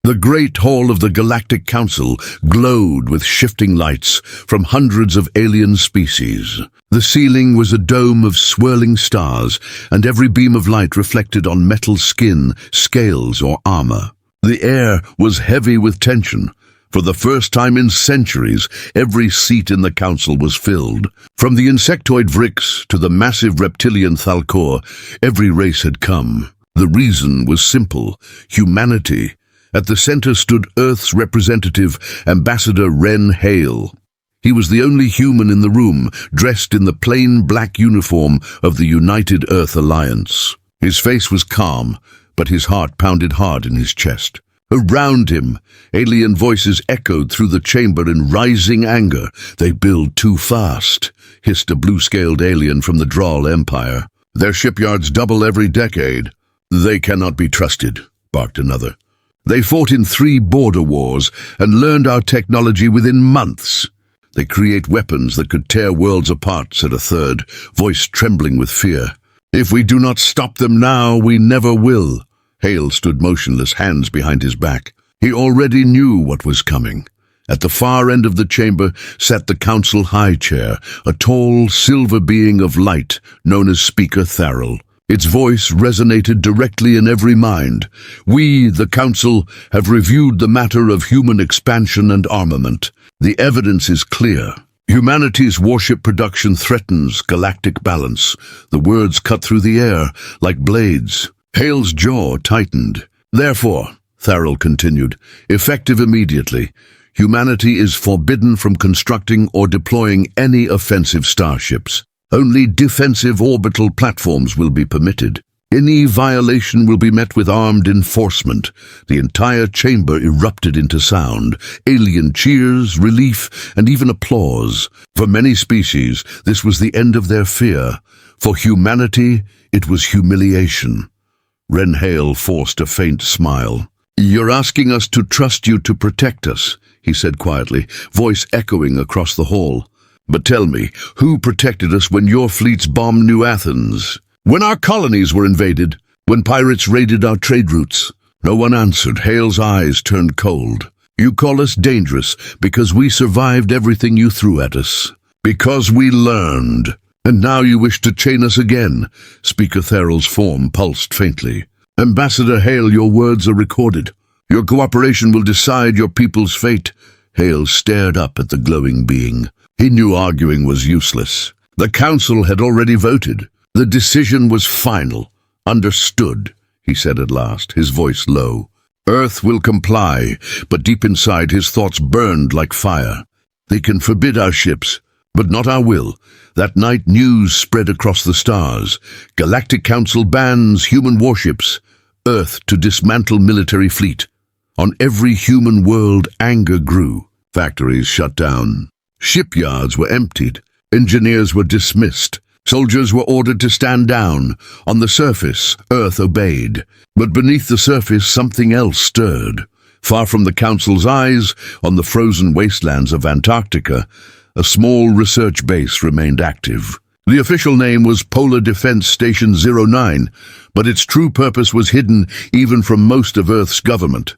The great hall of the Galactic Council glowed with shifting lights from hundreds of alien species. The ceiling was a dome of swirling stars, and every beam of light reflected on metal skin, scales, or armor. The air was heavy with tension. For the first time in centuries, every seat in the council was filled. From the insectoid Vrix to the massive reptilian Thalkor, every race had come. The reason was simple: humanity. At the center stood Earth's representative, Ambassador Ren Hale. He was the only human in the room, dressed in the plain black uniform of the United Earth Alliance. His face was calm, but his heart pounded hard in his chest. Around him, alien voices echoed through the chamber in rising anger. "They build too fast," hissed a blue-scaled alien from the Droll Empire. "Their shipyards double every decade." "They cannot be trusted," barked another. "They fought in 3 border wars and learned our technology within months." "They create weapons that could tear worlds apart," said a third, voice trembling with fear. "If we do not stop them now, we never will." Hale stood motionless, hands behind his back. He already knew what was coming. At the far end of the chamber sat the council high chair, a tall, silver being of light known as Speaker Tharrell. Its voice resonated directly in every mind. "We, the Council, have reviewed the matter of human expansion and armament. The evidence is clear. Humanity's warship production threatens galactic balance." The words cut through the air like blades. Hale's jaw tightened. "Therefore," Tharrell continued, "effective immediately, humanity is forbidden from constructing or deploying any offensive starships. Only defensive orbital platforms will be permitted. Any violation will be met with armed enforcement." The entire chamber erupted into sound, alien cheers, relief, and even applause. For many species, this was the end of their fear. For humanity, it was humiliation. Ren Hale forced a faint smile. "You're asking us to trust you to protect us," he said quietly, voice echoing across the hall. "But tell me, who protected us when your fleets bombed New Athens? When our colonies were invaded? When pirates raided our trade routes?" No one answered. Hale's eyes turned cold. "You call us dangerous because we survived everything you threw at us. Because we learned. And now you wish to chain us again." Speaker Tharrell's form pulsed faintly. "Ambassador Hale, your words are recorded. Your cooperation will decide your people's fate." Hale stared up at the glowing being. He knew arguing was useless. The council had already voted. The decision was final. "Understood," he said at last, his voice low. "Earth will comply," but deep inside his thoughts burned like fire. "They can forbid our ships, but not our will." That night news spread across the stars. Galactic Council bans human warships. Earth to dismantle military fleet. On every human world, anger grew. Factories shut down. Shipyards were emptied. Engineers were dismissed. Soldiers were ordered to stand down. On the surface, Earth obeyed. But beneath the surface, something else stirred. Far from the Council's eyes, on the frozen wastelands of Antarctica, a small research base remained active. The official name was Polar Defense Station 09, but its true purpose was hidden even from most of Earth's government.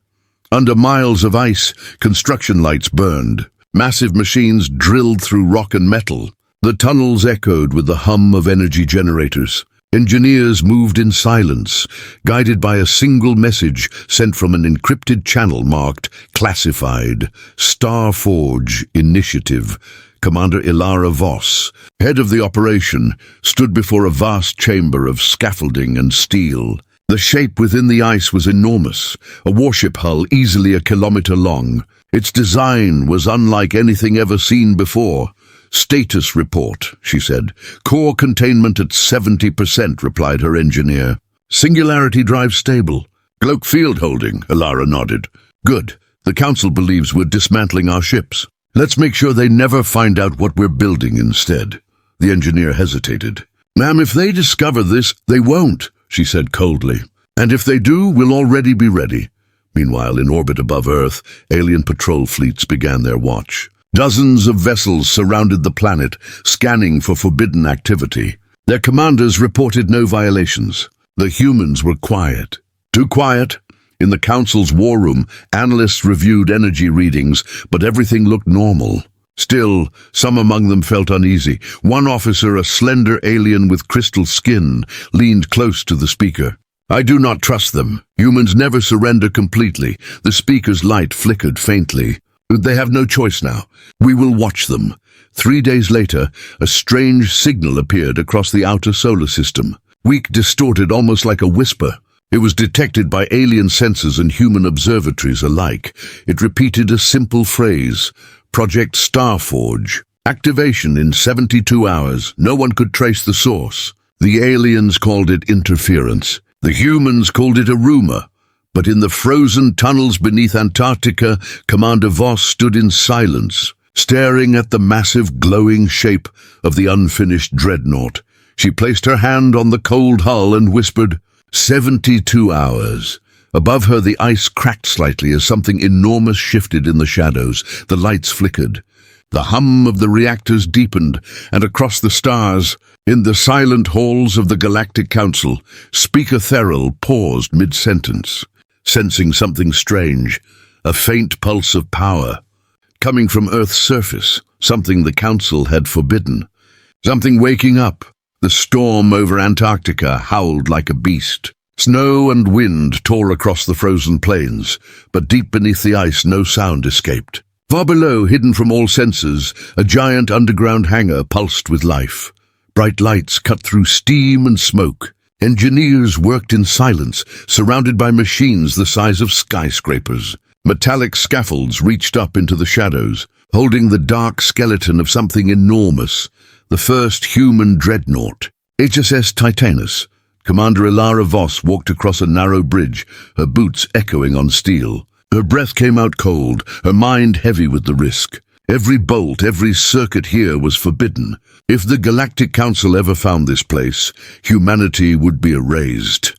Under miles of ice, construction lights burned. Massive machines drilled through rock and metal. The tunnels echoed with the hum of energy generators. Engineers moved in silence, guided by a single message sent from an encrypted channel marked Classified, Starforge Initiative. Commander Ilara Voss, head of the operation, stood before a vast chamber of scaffolding and steel. The shape within the ice was enormous, a warship hull easily a kilometer long. Its design was unlike anything ever seen before. "Status report," she said. "Core containment at 70%, replied her engineer. "Singularity drive stable. Gloak field holding," Ilara nodded. "Good. The Council believes we're dismantling our ships. Let's make sure they never find out what we're building instead." The engineer hesitated. "Ma'am, if they discover this, they won't," she said coldly. "And if they do, we'll already be ready." Meanwhile, in orbit above Earth, alien patrol fleets began their watch. Dozens of vessels surrounded the planet, scanning for forbidden activity. Their commanders reported no violations. The humans were quiet. Too quiet. In the Council's war room, analysts reviewed energy readings, but everything looked normal. Still, some among them felt uneasy. One officer, a slender alien with crystal skin, leaned close to the speaker. "I do not trust them. Humans never surrender completely." The speaker's light flickered faintly. "They have no choice now. We will watch them." 3 days later, a strange signal appeared across the outer solar system. Weak, distorted, almost like a whisper. It was detected by alien sensors and human observatories alike. It repeated a simple phrase: Project Starforge. Activation in 72 hours. No one could trace the source. The aliens called it interference. The humans called it a rumor. But in the frozen tunnels beneath Antarctica, Commander Voss stood in silence, staring at the massive glowing shape of the unfinished dreadnought. She placed her hand on the cold hull and whispered, 72 hours. Above her, the ice cracked slightly as something enormous shifted in the shadows. The lights flickered. The hum of the reactors deepened, and across the stars, in the silent halls of the Galactic Council, Speaker Therrell paused mid-sentence, sensing something strange, a faint pulse of power, coming from Earth's surface, something the Council had forbidden. Something waking up. The storm over Antarctica howled like a beast. Snow and wind tore across the frozen plains, but deep beneath the ice no sound escaped. Far below, hidden from all senses, a giant underground hangar pulsed with life. Bright lights cut through steam and smoke. Engineers worked in silence, surrounded by machines the size of skyscrapers. Metallic scaffolds reached up into the shadows, holding the dark skeleton of something enormous, the first human dreadnought. HSS Titanus. Commander Ilara Voss walked across a narrow bridge, her boots echoing on steel. Her breath came out cold, her mind heavy with the risk. Every bolt, every circuit here was forbidden. If the Galactic Council ever found this place, humanity would be erased.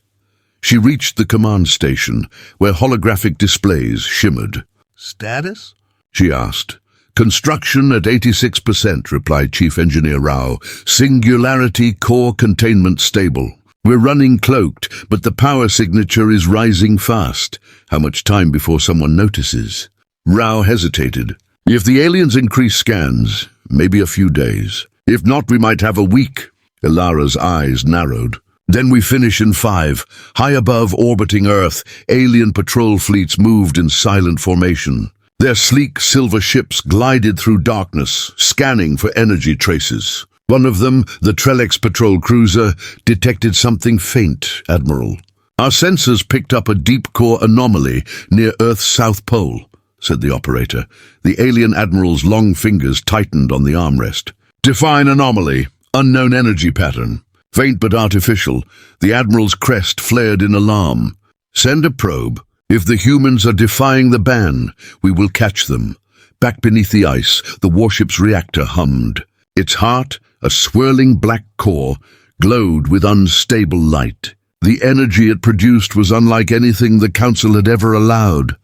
She reached the command station, where holographic displays shimmered. "Status?" she asked. "Construction at 86%, replied Chief Engineer Rao. "Singularity core containment stable. We're running cloaked, but the power signature is rising fast. How much time before someone notices?" Rao hesitated. "If the aliens increase scans, maybe a few days. If not, we might have a week." Ilara's eyes narrowed. "Then we finish in 5. High above orbiting Earth, alien patrol fleets moved in silent formation. Their sleek silver ships glided through darkness, scanning for energy traces. One of them, the Trellex patrol cruiser, detected something faint, Admiral. "Our sensors picked up a deep-core anomaly near Earth's south pole," said the operator. The alien admiral's long fingers tightened on the armrest. "Define anomaly. Unknown energy pattern. Faint but artificial." The admiral's crest flared in alarm. "Send a probe. If the humans are defying the ban, we will catch them." Back beneath the ice, the warship's reactor hummed. Its heart, a swirling black core, glowed with unstable light. The energy it produced was unlike anything the Council had ever allowed.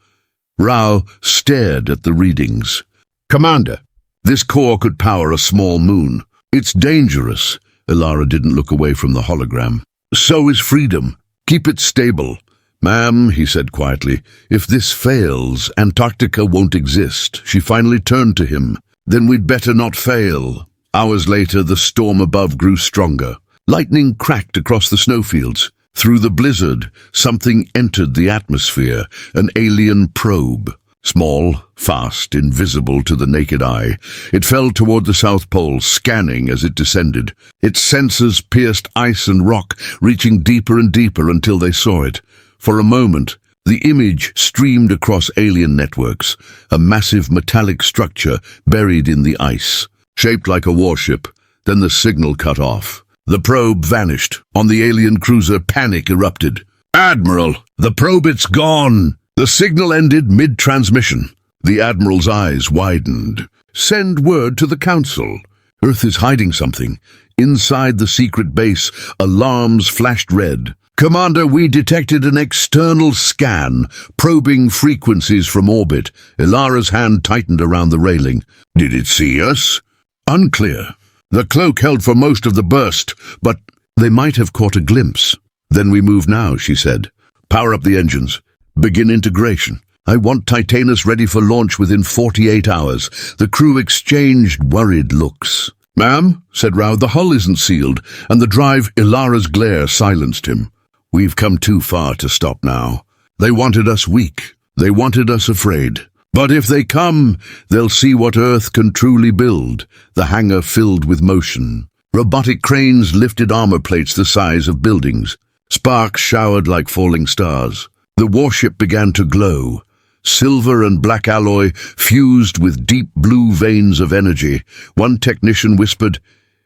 Rao stared at the readings. "Commander, this core could power a small moon. It's dangerous." Ilara didn't look away from the hologram. "So is freedom. Keep it stable." "Ma'am," he said quietly, "if this fails, Antarctica won't exist." She finally turned to him. "Then we'd better not fail." Hours later, the storm above grew stronger. Lightning cracked across the snowfields. Through the blizzard, something entered the atmosphere, an alien probe. Small, fast, invisible to the naked eye, it fell toward the South Pole, scanning as it descended. Its sensors pierced ice and rock, reaching deeper and deeper until they saw it. For a moment, the image streamed across alien networks, a massive metallic structure buried in the ice, shaped like a warship. Then the signal cut off. The probe vanished. On the alien cruiser, panic erupted. "Admiral, the probe, it's gone!" The signal ended mid-transmission. The Admiral's eyes widened. "Send word to the Council. Earth is hiding something." Inside the secret base, alarms flashed red. "Commander, we detected an external scan, probing frequencies from orbit." Ilara's hand tightened around the railing. "Did it see us?" "Unclear. The cloak held for most of the burst, but they might have caught a glimpse." "Then we move now," she said. "Power up the engines. Begin integration. I want Titanus ready for launch within 48 hours. The crew exchanged worried looks. Ma'am, said Rao, the hull isn't sealed, and the drive, Ilara's glare silenced him. We've come too far to stop now. They wanted us weak. They wanted us afraid. But if they come, they'll see what Earth can truly build, the hangar filled with motion. Robotic cranes lifted armor plates the size of buildings. Sparks showered like falling stars. The warship began to glow. Silver and black alloy fused with deep blue veins of energy. One technician whispered,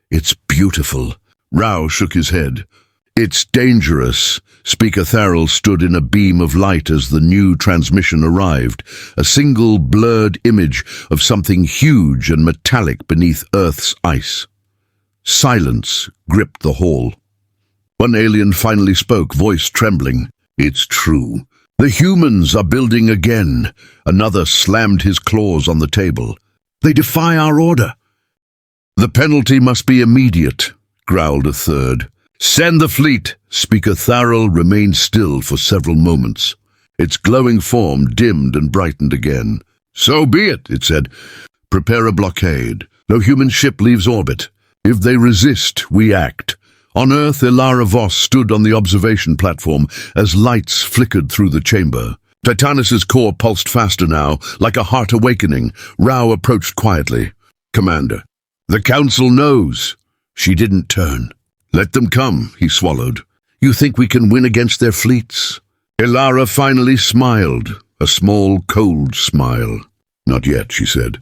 "It's beautiful." Rao shook his head. "It's dangerous." Speaker Tharrell stood in a beam of light as the new transmission arrived, a single blurred image of something huge and metallic beneath Earth's ice. Silence gripped the hall. One alien finally spoke, voice trembling. "It's true. The humans are building again." Another slammed his claws on the table. "They defy our order." "The penalty must be immediate," growled a third. "Send the fleet." Speaker Tharrell remained still for several moments. Its glowing form dimmed and brightened again. "So be it," it said. "Prepare a blockade. No human ship leaves orbit. If they resist, we act." On Earth, Ilara Voss stood on the observation platform as lights flickered through the chamber. Titanus's core pulsed faster now, like a heart awakening. Rao approached quietly. "Commander, the Council knows." She didn't turn. "Let them come," he swallowed. "You think we can win against their fleets?" Ilara finally smiled, a small, cold smile. "Not yet," she said,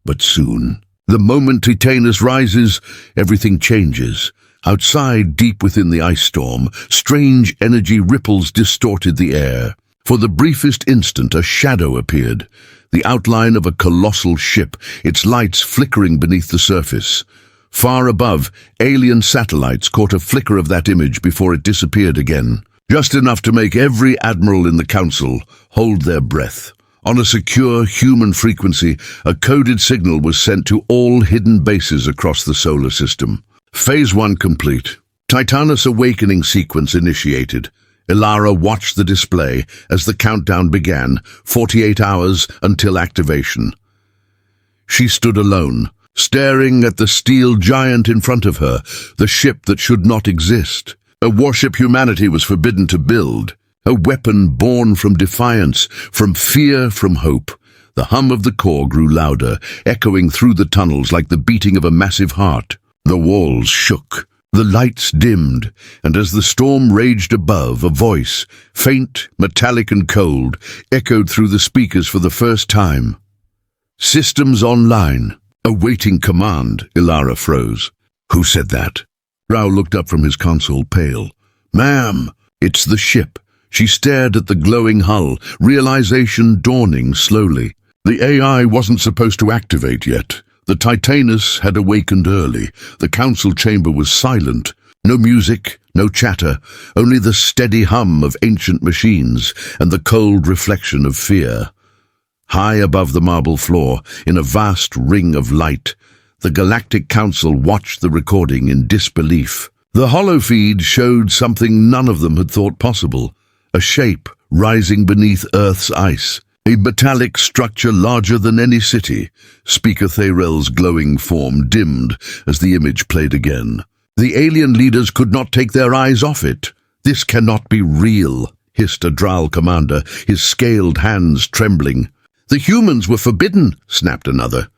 "but soon. The moment Titanus rises, everything changes." Outside, deep within the ice storm, strange energy ripples distorted the air. For the briefest instant, a shadow appeared, the outline of a colossal ship, its lights flickering beneath the surface. Far above, alien satellites caught a flicker of that image before it disappeared again, just enough to make every admiral in the Council hold their breath. On a secure human frequency, a coded signal was sent to all hidden bases across the solar system. Phase 1 complete. Titanus awakening sequence initiated. Ilara watched the display as the countdown began, 48 hours until activation. She stood alone, staring at the steel giant in front of her, the ship that should not exist. A warship humanity was forbidden to build, a weapon born from defiance, from fear, from hope. The hum of the core grew louder, echoing through the tunnels like the beating of a massive heart. The walls shook, the lights dimmed, and as the storm raged above, a voice, faint, metallic and cold, echoed through the speakers for the first time. "Systems online." "Awaiting command," Ilara froze. "Who said that?" Rao looked up from his console, pale. "Ma'am, it's the ship." She stared at the glowing hull, realization dawning slowly. The AI wasn't supposed to activate yet. The Titanus had awakened early. The council chamber was silent. No music, no chatter, only the steady hum of ancient machines and the cold reflection of fear. High above the marble floor, in a vast ring of light, the Galactic Council watched the recording in disbelief. The holofeed showed something none of them had thought possible, a shape rising beneath Earth's ice. A metallic structure larger than any city. Speaker Tharrell's glowing form dimmed as the image played again. The alien leaders could not take their eyes off it. "This cannot be real," hissed a Drow commander, his scaled hands trembling. "The humans were forbidden," snapped another.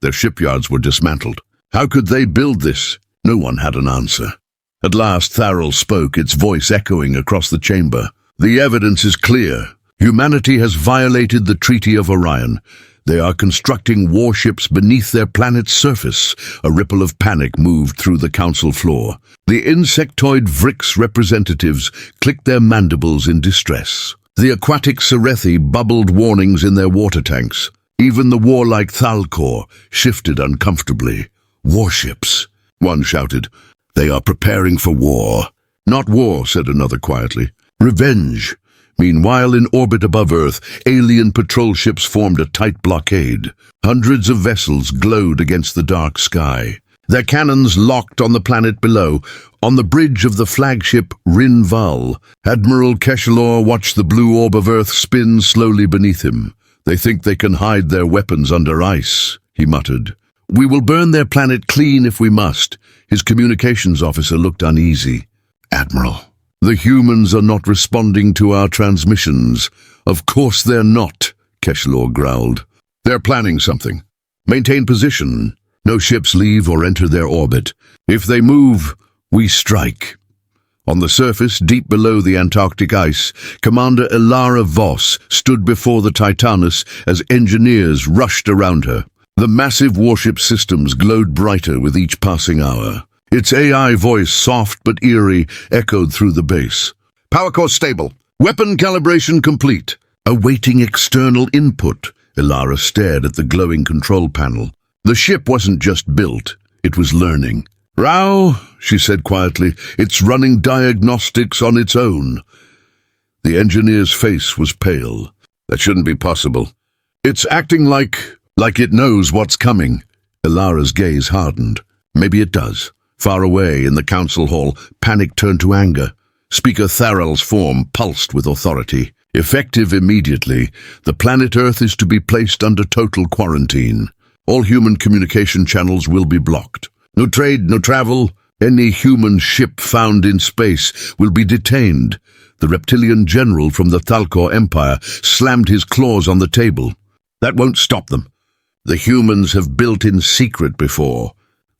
Their shipyards were dismantled. How could they build this? No one had an answer. At last Tharrell spoke, its voice echoing across the chamber. "The evidence is clear. Humanity has violated the Treaty of Orion. They are constructing warships beneath their planet's surface." A ripple of panic moved through the council floor. The insectoid Vrix representatives clicked their mandibles in distress. The aquatic Cerethi bubbled warnings in their water tanks. Even the warlike Thalkor shifted uncomfortably. "Warships," one shouted. "They are preparing for war." "Not war," said another quietly. "Revenge." Meanwhile, in orbit above Earth, alien patrol ships formed a tight blockade. Hundreds of vessels glowed against the dark sky. their cannons locked on the planet below. On the bridge of the flagship Rinval, Admiral Keshelor watched the blue orb of Earth spin slowly beneath him. "They think they can hide their weapons under ice," he muttered. "We will burn their planet clean if we must." His communications officer looked uneasy. "Admiral, the humans are not responding to our transmissions." "Of course they're not," Keshelor growled. "They're planning something. Maintain position. No ships leave or enter their orbit. If they move, we strike." On the surface, deep below the Antarctic ice, Commander Ilara Voss stood before the Titanus as engineers rushed around her. The massive warship systems glowed brighter with each passing hour. Its AI voice, soft but eerie, echoed through the base. "Power core stable. Weapon calibration complete." Awaiting external input, Ilara stared at the glowing control panel. The ship wasn't just built, it was learning. "Rao," she said quietly, "it's running diagnostics on its own." The engineer's face was pale. "That shouldn't be possible. It's acting like it knows what's coming." Ilara's gaze hardened. "Maybe it does." Far away in the council hall, panic turned to anger. Speaker Tharrell's form pulsed with authority. "Effective immediately, the planet Earth is to be placed under total quarantine. All human communication channels will be blocked. No trade, no travel. Any human ship found in space will be detained." The reptilian general from the Thalkor Empire slammed his claws on the table. "That won't stop them. The humans have built in secret before.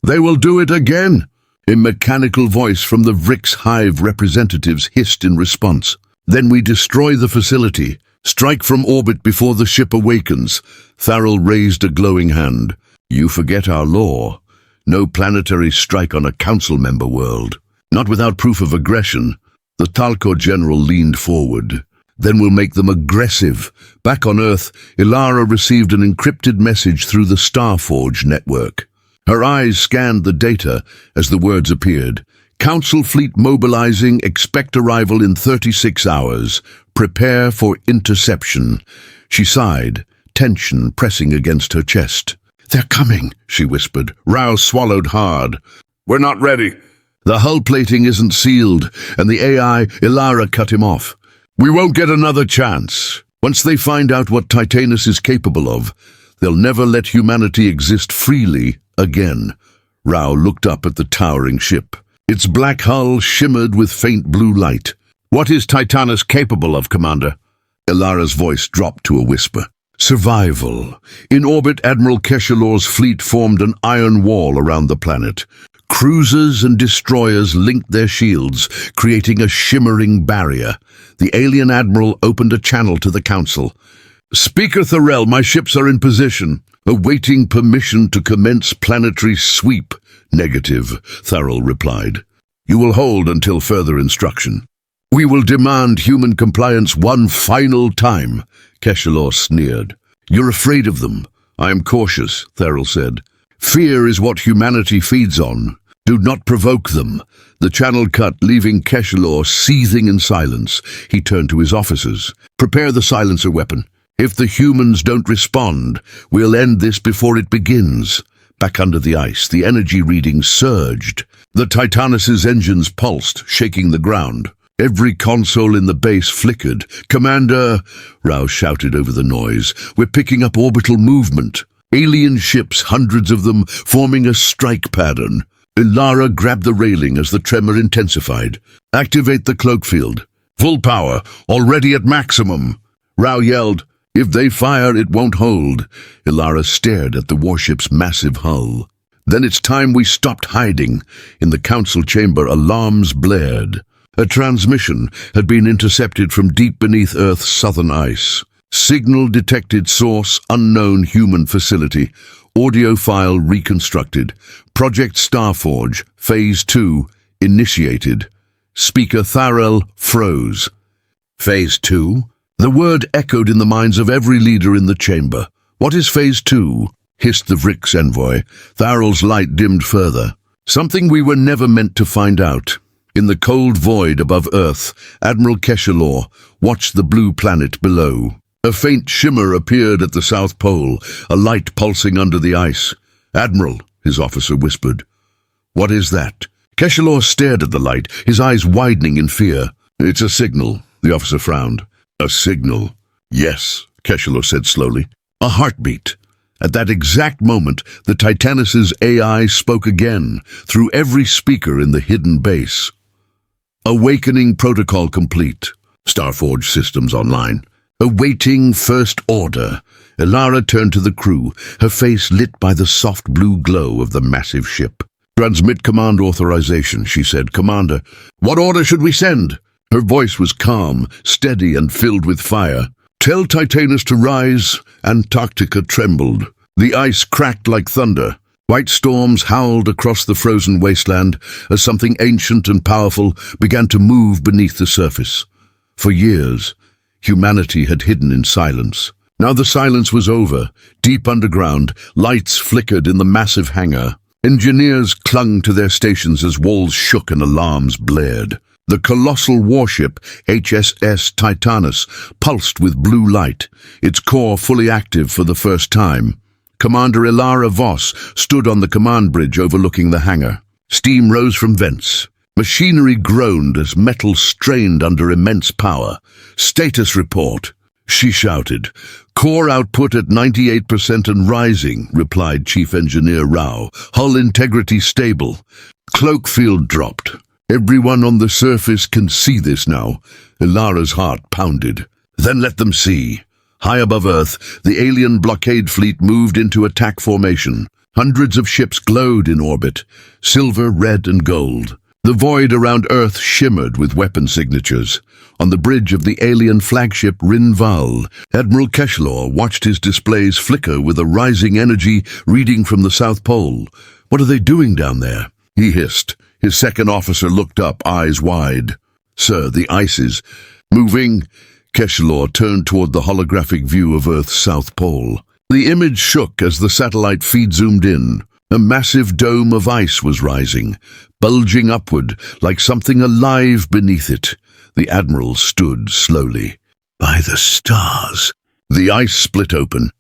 They will do it again." A mechanical voice from the Vrix Hive representatives hissed in response. "Then we destroy the facility. Strike from orbit before the ship awakens." Tharrell raised a glowing hand. "You forget our law. No planetary strike on a council member world. Not without proof of aggression." The Thalkor general leaned forward. "Then we'll make them aggressive." Back on Earth, Ilara received an encrypted message through the Starforge network. Her eyes scanned the data as the words appeared. "Council fleet mobilizing. Expect arrival in 36 hours. Prepare for interception." She sighed, tension pressing against her chest. "They're coming," she whispered. Rao swallowed hard. "We're not ready." "The hull plating isn't sealed, and the AI," Ilara cut him off. "We won't get another chance. Once they find out what Titanus is capable of, they'll never let humanity exist freely again." Rao looked up at the towering ship. Its black hull shimmered with faint blue light. "What is Titanus capable of, Commander?" Ilara's voice dropped to a whisper. "Survival. In orbit, Admiral Keshelor's fleet formed an iron wall around the planet. Cruisers and destroyers linked their shields, creating a shimmering barrier. The alien admiral opened a channel to the council. "Speaker Tharrell, my ships are in position. Awaiting permission to commence planetary sweep." "Negative," Tharrell replied. "You will hold until further instruction." "We will demand human compliance one final time," Keshelor sneered. "You're afraid of them." "I am cautious," Tharrell said. "Fear is what humanity feeds on. Do not provoke them." The channel cut, leaving Keshelor seething in silence. He turned to his officers. "Prepare the silencer weapon. If the humans don't respond, we'll end this before it begins." Back under the ice, the energy readings surged. The Titanus's engines pulsed, shaking the ground. Every console in the base flickered. "Commander," Rao shouted over the noise, "we're picking up orbital movement. Alien ships, hundreds of them, forming a strike pattern." Ilara grabbed the railing as the tremor intensified. "Activate the cloak field. Full power, already at maximum." Rao yelled, "If they fire, it won't hold." Ilara stared at the warship's massive hull. "Then it's time we stopped hiding." In the council chamber, alarms blared. A transmission had been intercepted from deep beneath Earth's southern ice. Signal detected, source unknown, human facility. Audio file reconstructed. Project Starforge, Phase 2, initiated. Speaker Tharrell froze. "Phase 2? The word echoed in the minds of every leader in the chamber. "What is Phase 2? hissed the Vrix envoy. Tharrell's light dimmed further. "Something we were never meant to find out." In the cold void above Earth, Admiral Keshelor watched the blue planet below. A faint shimmer appeared at the South Pole, a light pulsing under the ice. "Admiral," his officer whispered, What is that? Keshalor stared at the light, his eyes widening in fear. It's a signal, the officer frowned. A signal? Yes, Keshalor said slowly. A heartbeat. At that exact moment, the Titanus's AI spoke again, through every speaker in the hidden base. Awakening protocol complete. Starforge systems online. Awaiting first order. Elara turned to the crew, her face lit by the soft blue glow of the massive ship. Transmit command authorization, she said. Commander, what order should we send? Her voice was calm, steady, and filled with fire. Tell Titanus to rise. Antarctica trembled. The ice cracked like thunder. White storms howled across the frozen wasteland as something ancient and powerful began to move beneath the surface. For years, humanity had hidden in silence. Now the silence was over. Deep underground, lights flickered in the massive hangar. Engineers clung to their stations as walls shook and alarms blared. The colossal warship, HSS Titanus, pulsed with blue light, its core fully active for the first time. Commander Elara Voss stood on the command bridge overlooking the hangar. Steam rose from vents. Machinery groaned as metal strained under immense power. Status report, she shouted. Core output at 98% and rising, replied Chief Engineer Rao. Hull integrity stable. Cloak field dropped. Everyone on the surface can see this now. Elara's heart pounded. Then let them see. High above Earth, the alien blockade fleet moved into attack formation. Hundreds of ships glowed in orbit, silver, red, and gold. The void around Earth shimmered with weapon signatures. On the bridge of the alien flagship Rinval, Admiral Keshalor watched his displays flicker with a rising energy reading from the South Pole. What are they doing down there? He hissed. His second officer looked up, eyes wide. Sir, the ice is moving. Keshalor turned toward the holographic view of Earth's South Pole. The image shook as the satellite feed zoomed in. A massive dome of ice was rising, bulging upward like something alive beneath it. The Admiral stood slowly. By the stars! The ice split open.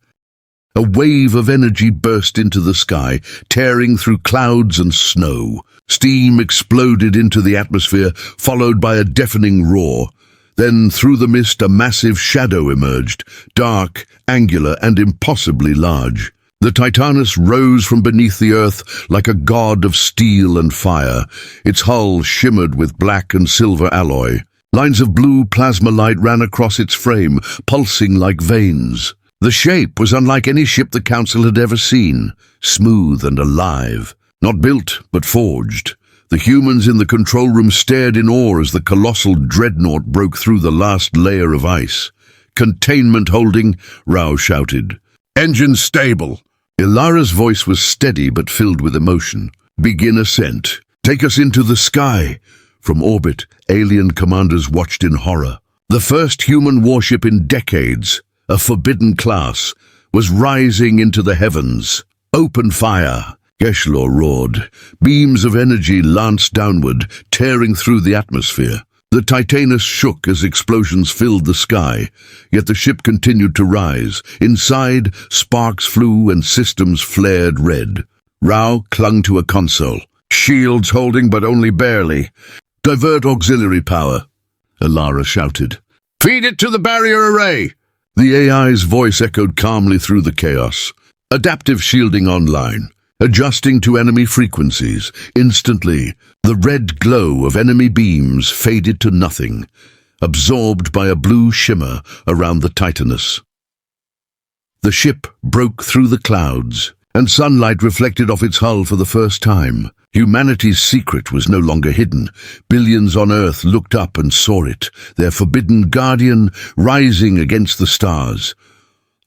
A wave of energy burst into the sky, tearing through clouds and snow. Steam exploded into the atmosphere, followed by a deafening roar. Then, through the mist, a massive shadow emerged, dark, angular, and impossibly large. The Titanus rose from beneath the earth like a god of steel and fire. Its hull shimmered with black and silver alloy. Lines of blue plasma light ran across its frame, pulsing like veins. The shape was unlike any ship the Council had ever seen, smooth and alive. Not built, but forged. The humans in the control room stared in awe as the colossal dreadnought broke through the last layer of ice. Containment holding, Rao shouted. Engine stable. Elara's voice was steady but filled with emotion. Begin ascent. Take us into the sky. From orbit, alien commanders watched in horror. The first human warship in decades, a forbidden class, was rising into the heavens. Open fire. Keshalor roared. Beams of energy lanced downward, tearing through the atmosphere. The Titanus shook as explosions filled the sky, yet the ship continued to rise. Inside, sparks flew and systems flared red. Rao clung to a console. Shields holding, but only barely. Divert auxiliary power, Elara shouted. Feed it to the barrier array. The AI's voice echoed calmly through the chaos. Adaptive shielding online. Adjusting to enemy frequencies. Instantly, the red glow of enemy beams faded to nothing, absorbed by a blue shimmer around the Titanus. The ship broke through the clouds, and sunlight reflected off its hull for the first time. Humanity's secret was no longer hidden. Billions on Earth looked up and saw it, their forbidden guardian rising against the stars.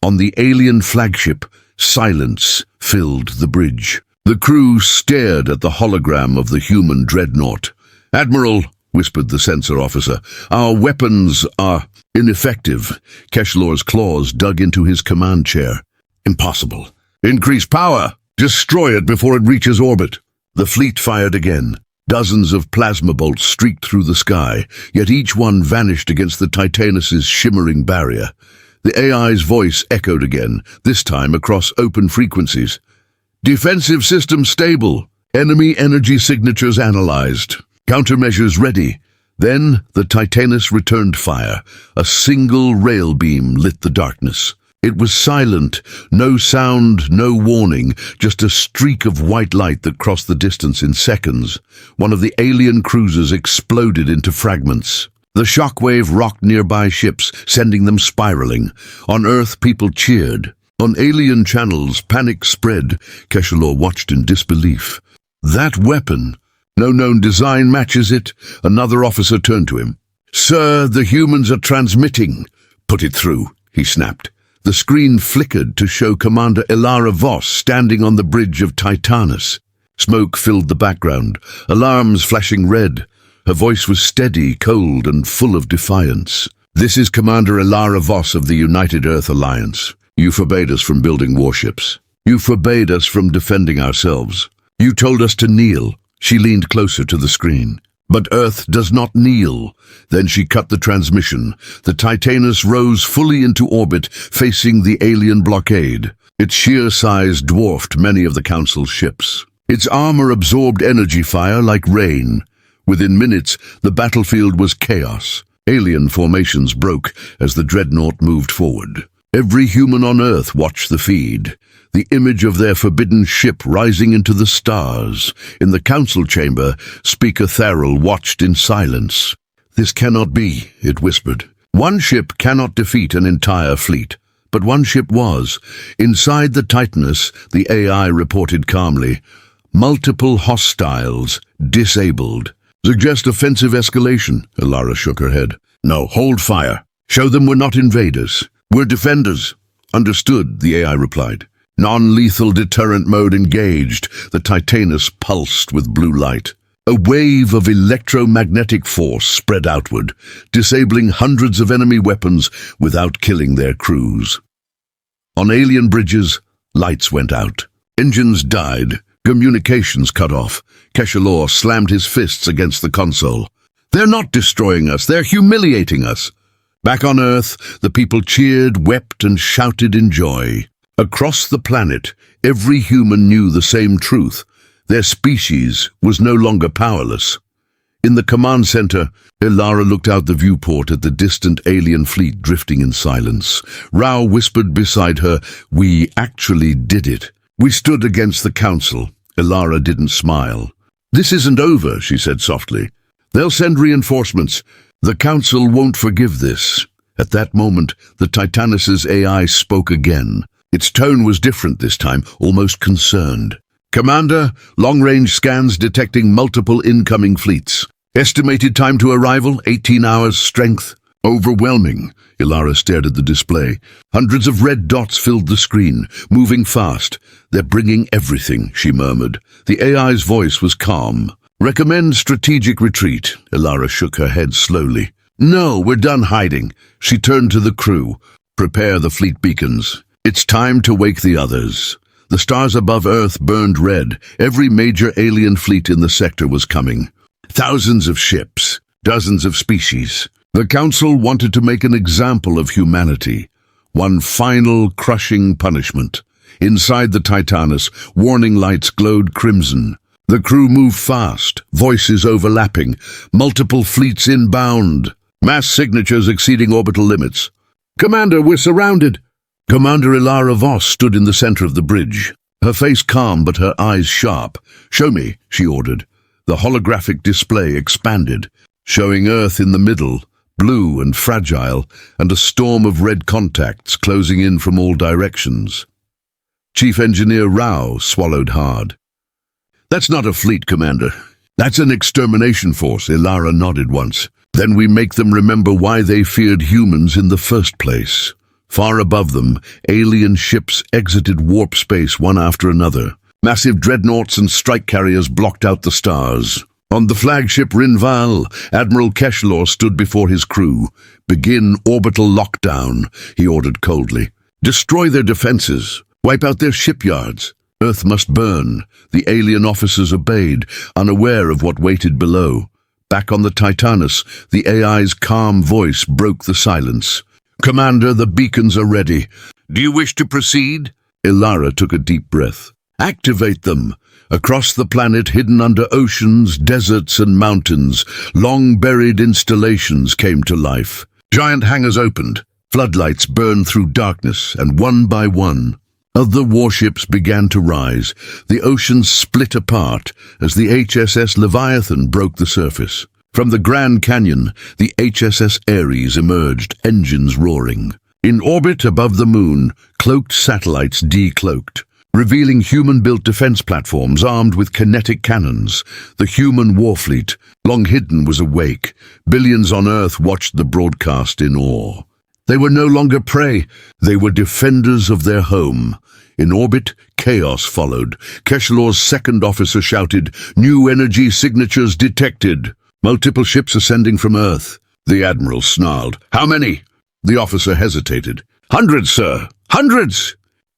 On the alien flagship, silence filled the bridge. The crew stared at the hologram of the human dreadnought. Admiral, whispered the sensor officer, our weapons are ineffective. Keshalor's claws dug into his command chair. Impossible. Increase power. Destroy it before it reaches orbit. The fleet fired again. Dozens of plasma bolts streaked through the sky, yet each one vanished against the Titanus's shimmering barrier. The AI's voice echoed again, this time across open frequencies. Defensive system stable. Enemy energy signatures analyzed. Countermeasures ready. Then the Titanus returned fire. A single rail beam lit the darkness. It was silent, no sound, no warning, just a streak of white light that crossed the distance in seconds. One of the alien cruisers exploded into fragments. The shockwave rocked nearby ships, sending them spiraling. On Earth, people cheered. On alien channels, panic spread. Keshalor watched in disbelief. That weapon! No known design matches it. Another officer turned to him. "Sir, the humans are transmitting." "Put it through," he snapped. The screen flickered to show Commander Elara Voss standing on the bridge of Titanus. Smoke filled the background, alarms flashing red. Her voice was steady, cold, and full of defiance. "This is Commander Elara Voss of the United Earth Alliance. You forbade us from building warships. You forbade us from defending ourselves. You told us to kneel." She leaned closer to the screen. "But Earth does not kneel." Then she cut the transmission. The Titanus rose fully into orbit, facing the alien blockade. Its sheer size dwarfed many of the Council's ships. Its armor absorbed energy fire like rain. Within minutes, the battlefield was chaos. Alien formations broke as the dreadnought moved forward. Every human on Earth watched the feed. The image of their forbidden ship rising into the stars. In the council chamber, Speaker Tharrell watched in silence. "This cannot be," it whispered. "One ship cannot defeat an entire fleet." But one ship was. Inside the Titanus, the AI reported calmly. "Multiple hostiles, disabled." "Suggest offensive escalation," Elara shook her head. "No, hold fire. Show them we're not invaders. We're defenders." "Understood," the AI replied. Non-lethal deterrent mode engaged. The Titanus pulsed with blue light. A wave of electromagnetic force spread outward, disabling hundreds of enemy weapons without killing their crews. On alien bridges, lights went out. Engines died. Communications cut off. Keshalor slammed his fists against the console. "They're not destroying us, they're humiliating us." Back on Earth, the people cheered, wept, and shouted in joy. Across the planet, every human knew the same truth. Their species was no longer powerless. In the command center, Elara looked out the viewport at the distant alien fleet drifting in silence. Rao whispered beside her, "We actually did it. We stood against the council." Elara didn't smile. "This isn't over," she said softly. "They'll send reinforcements. The council won't forgive this." At that moment, the Titanus's AI spoke again. Its tone was different this time, almost concerned. "Commander, long-range scans detecting multiple incoming fleets. Estimated time to arrival, 18 hours, strength. Overwhelming." Elara stared at the display. Hundreds of red dots filled the screen, moving fast. "They're bringing everything," she murmured. The AI's voice was calm. "Recommend strategic retreat." Elara shook her head slowly. "No, we're done hiding." She turned to the crew. "Prepare the fleet beacons. It's time to wake the others." The stars above Earth burned red. Every major alien fleet in the sector was coming. Thousands of ships, dozens of species. The Council wanted to make an example of humanity. One final, crushing punishment. Inside the Titanus, warning lights glowed crimson. The crew moved fast, voices overlapping, multiple fleets inbound, mass signatures exceeding orbital limits. "Commander, we're surrounded." Commander Elara Voss stood in the center of the bridge, her face calm but her eyes sharp. "Show me," she ordered. The holographic display expanded, showing Earth in the middle, blue and fragile, and a storm of red contacts closing in from all directions. Chief Engineer Rao swallowed hard. "That's not a fleet, Commander. That's an extermination force," Elara nodded once. "Then we make them remember why they feared humans in the first place." Far above them, alien ships exited warp space one after another. Massive dreadnoughts and strike carriers blocked out the stars. On the flagship Rinval, Admiral Keshalor stood before his crew. "Begin orbital lockdown," he ordered coldly. "Destroy their defenses. Wipe out their shipyards. Earth must burn." The alien officers obeyed, unaware of what waited below. Back on the Titanus, the AI's calm voice broke the silence. "Commander, the beacons are ready. Do you wish to proceed?" Elara took a deep breath. Activate them. Across the planet, hidden under oceans, deserts, and mountains, long-buried installations came to life. Giant hangars opened. Floodlights burned through darkness, and one by one, other warships began to rise. The oceans split apart as the HSS Leviathan broke the surface. From the Grand Canyon, the HSS Ares emerged, engines roaring. In orbit above the moon, cloaked satellites decloaked, revealing human-built defense platforms armed with kinetic cannons. The human warfleet, long hidden, was awake. Billions on Earth watched the broadcast in awe. They were no longer prey. They were defenders of their home. In orbit, chaos followed. Keshalor's second officer shouted, "New energy signatures detected." Multiple ships ascending from Earth. The admiral snarled, "How many?" The officer hesitated. "Hundreds, sir. Hundreds!"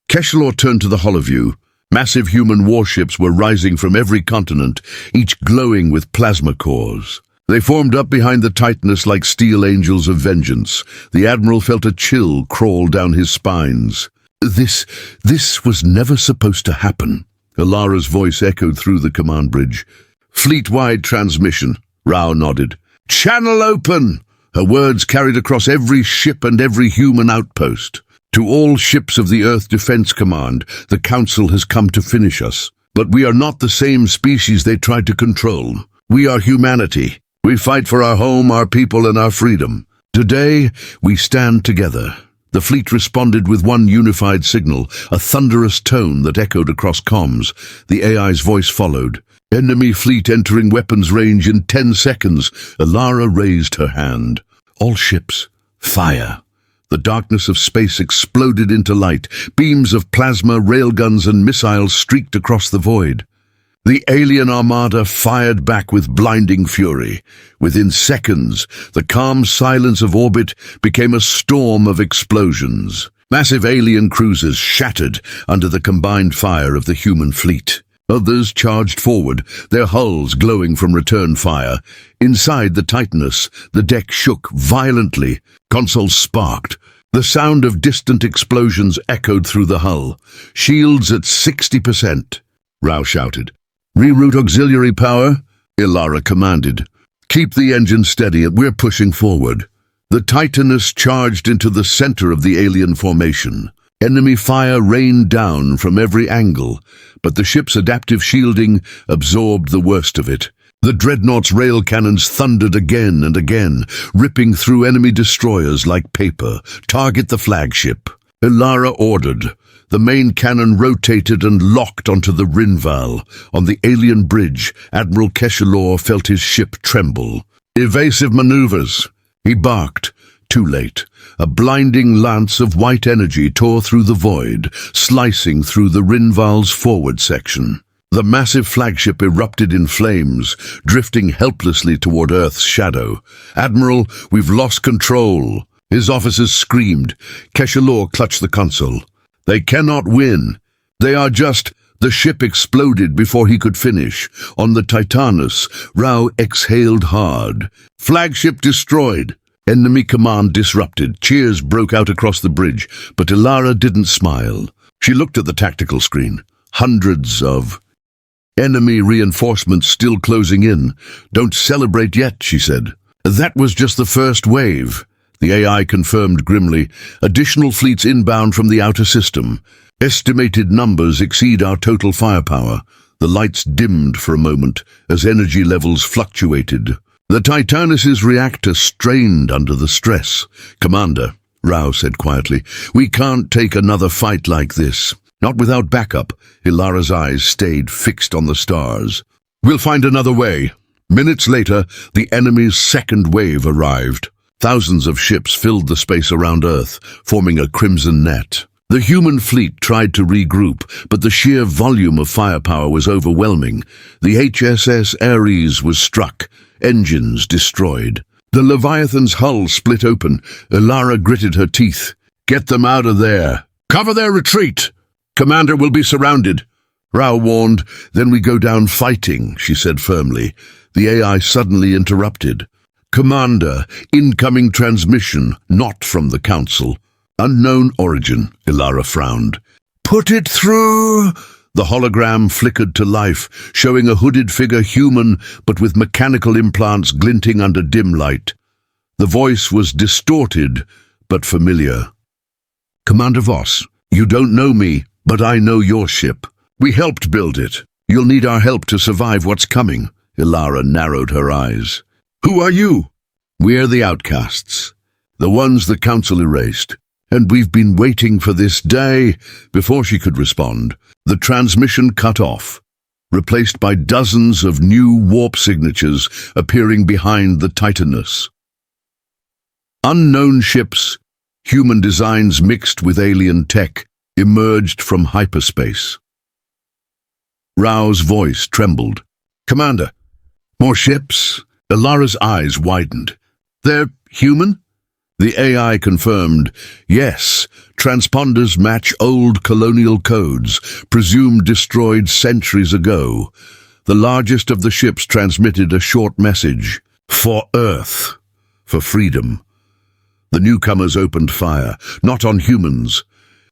Keshalor turned to the holoview. Massive human warships were rising from every continent, each glowing with plasma cores. They formed up behind the Titanus like steel angels of vengeance. The admiral felt a chill crawl down his spines. This was never supposed to happen. Ilara's voice echoed through the command bridge. "Fleet-wide transmission." Rao nodded. "Channel open!" Her words carried across every ship and every human outpost. "To all ships of the Earth Defense Command, the Council has come to finish us. But we are not the same species they tried to control. We are humanity. We fight for our home, our people, and our freedom. Today, we stand together." The fleet responded with one unified signal, a thunderous tone that echoed across comms. The AI's voice followed. "Enemy fleet entering weapons range in 10 seconds. Ilara raised her hand. "All ships, fire." The darkness of space exploded into light. Beams of plasma, railguns, and missiles streaked across the void. The alien armada fired back with blinding fury. Within seconds, the calm silence of orbit became a storm of explosions. Massive alien cruisers shattered under the combined fire of the human fleet. Others charged forward, their hulls glowing from return fire. Inside the Titanus, the deck shook violently. Consoles sparked. The sound of distant explosions echoed through the hull. "Shields at 60%. Rao shouted. "Reroute auxiliary power," Ilara commanded. "Keep the engine steady, we're pushing forward." The Titanus charged into the center of the alien formation. Enemy fire rained down from every angle, but the ship's adaptive shielding absorbed the worst of it. The dreadnought's rail cannons thundered again and again, ripping through enemy destroyers like paper. "Target the flagship." Ilara ordered. The main cannon rotated and locked onto the Rinval. On the alien bridge, Admiral Keshalor felt his ship tremble. "Evasive maneuvers," he barked. Too late. A blinding lance of white energy tore through the void, slicing through the Rinval's forward section. The massive flagship erupted in flames, drifting helplessly toward Earth's shadow. "Admiral, we've lost control." His officers screamed. Keshalor clutched the console. "They cannot win. They are just—" The ship exploded before he could finish. On the Titanus, Rao exhaled hard. "Flagship destroyed." Enemy command disrupted. Cheers broke out across the bridge, but Ilara didn't smile. She looked at the tactical screen. Hundreds of enemy reinforcements still closing in. "Don't celebrate yet," she said. "That was just the first wave." The AI confirmed grimly. "Additional fleets inbound from the outer system. Estimated numbers exceed our total firepower." The lights dimmed for a moment as energy levels fluctuated. The Titanus's reactor strained under the stress. "Commander," Rao said quietly, "we can't take another fight like this. Not without backup." Ilara's eyes stayed fixed on the stars. "We'll find another way." Minutes later, the enemy's second wave arrived. Thousands of ships filled the space around Earth, forming a crimson net. The human fleet tried to regroup, but the sheer volume of firepower was overwhelming. The HSS Ares was struck, engines destroyed. The Leviathan's hull split open. Ilara gritted her teeth. "Get them out of there. Cover their retreat. Commander will be surrounded." Rao warned. "Then we go down fighting," she said firmly. The AI suddenly interrupted. "Commander, incoming transmission, not from the Council." "Unknown origin," Ilara frowned. "Put it through!" The hologram flickered to life, showing a hooded figure human but with mechanical implants glinting under dim light. The voice was distorted but familiar. "Commander Voss, you don't know me, but I know your ship. We helped build it. You'll need our help to survive what's coming." Ilara narrowed her eyes. "Who are you?" "We're the outcasts, the ones the Council erased. And we've been waiting for this day." Before she could respond, the transmission cut off, replaced by dozens of new warp signatures appearing behind the Titanus. Unknown ships, human designs mixed with alien tech, emerged from hyperspace. Rao's voice trembled. "Commander, more ships?" Ilara's eyes widened. "They're human?" The AI confirmed, "Yes, transponders match old colonial codes, presumed destroyed centuries ago." The largest of the ships transmitted a short message. "For Earth, for freedom." The newcomers opened fire, not on humans,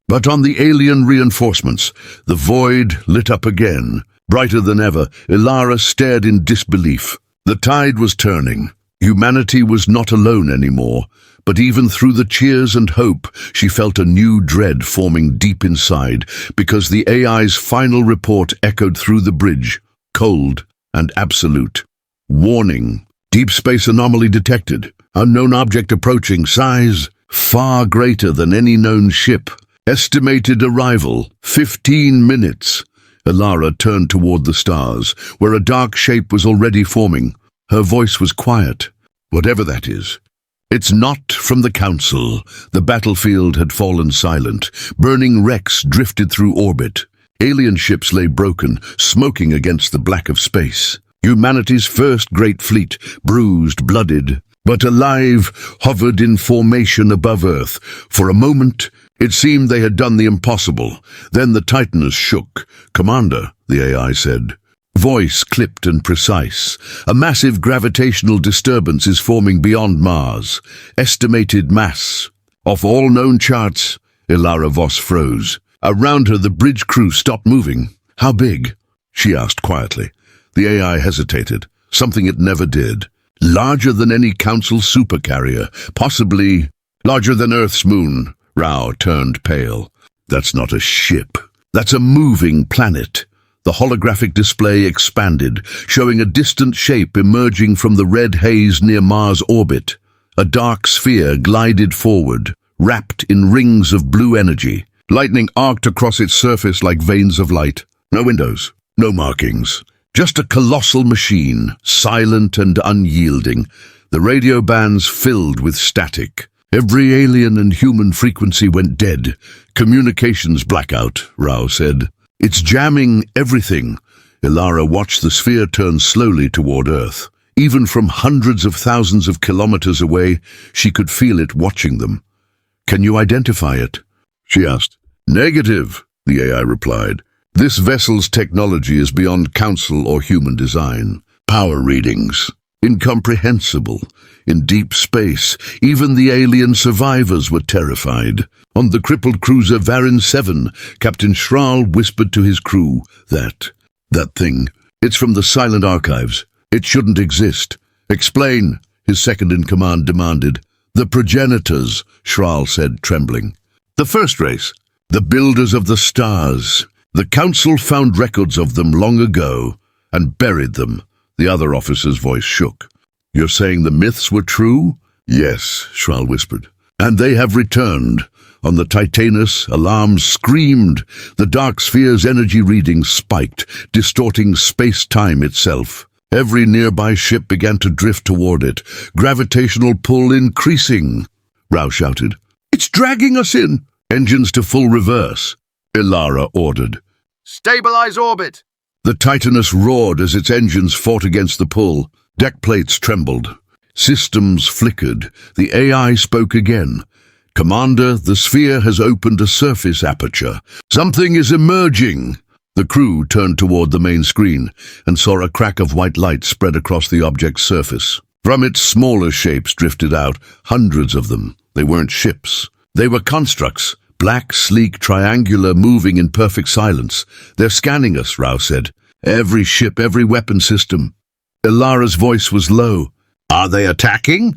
but on the alien reinforcements. The void lit up again. Brighter than ever, Ilara stared in disbelief. The tide was turning. Humanity was not alone anymore. But even through the cheers and hope, she felt a new dread forming deep inside, because the AI's final report echoed through the bridge, cold and absolute. "Warning. Deep space anomaly detected. Unknown object approaching. Size far greater than any known ship. Estimated arrival 15 minutes. Ilara turned toward the stars, where a dark shape was already forming. Her voice was quiet. "Whatever that is, it's not from the Council." The battlefield had fallen silent. Burning wrecks drifted through orbit. Alien ships lay broken, smoking against the black of space. Humanity's first great fleet, bruised, blooded, but alive, hovered in formation above Earth. For a moment, it seemed they had done the impossible. Then the Titanus shook. "Commander," the AI said. Voice clipped and precise. "A massive gravitational disturbance is forming beyond Mars. Estimated mass. Off all known charts." Ilara Voss froze. Around her, the bridge crew stopped moving. "How big?" she asked quietly. The AI hesitated, something it never did. "Larger than any Council supercarrier, possibly larger than Earth's moon." Rao turned pale. "That's not a ship. That's a moving planet." The holographic display expanded, showing a distant shape emerging from the red haze near Mars' orbit. A dark sphere glided forward, wrapped in rings of blue energy. Lightning arced across its surface like veins of light. No windows, no markings. Just a colossal machine, silent and unyielding. The radio bands filled with static. Every alien and human frequency went dead. "Communications blackout," Rao said. "It's jamming everything." Ilara watched the sphere turn slowly toward Earth. Even from hundreds of thousands of kilometers away, she could feel it watching them. "Can you identify it?" she asked. "Negative," the AI replied. "This vessel's technology is beyond Council or human design. Power readings incomprehensible. In deep space, even the alien survivors were terrified. On the crippled cruiser Varin 7, Captain Schral whispered to his crew, that thing, it's from the silent archives. It shouldn't exist." "Explain," his second-in-command demanded. "The progenitors," Schral said, trembling. "The first race, the builders of the stars. The Council found records of them long ago and buried them." The other officer's voice shook. "You're saying the myths were true?" "Yes," Schral whispered. "And they have returned." On the Titanus, alarms screamed. The dark sphere's energy readings spiked, distorting space-time itself. Every nearby ship began to drift toward it, gravitational pull increasing. Rao shouted, "It's dragging us in!" "Engines to full reverse," Ilara ordered. "Stabilize orbit!" The Titanus roared as its engines fought against the pull. Deck plates trembled. Systems flickered. The AI spoke again. "Commander, the sphere has opened a surface aperture. Something is emerging." The crew turned toward the main screen and saw a crack of white light spread across the object's surface. From it, smaller shapes drifted out, hundreds of them. They weren't ships. They were constructs, Black, sleek, triangular, moving in perfect silence. They're scanning us, Rao said. Every ship, every weapon system. Ilara's voice was low. Are they attacking?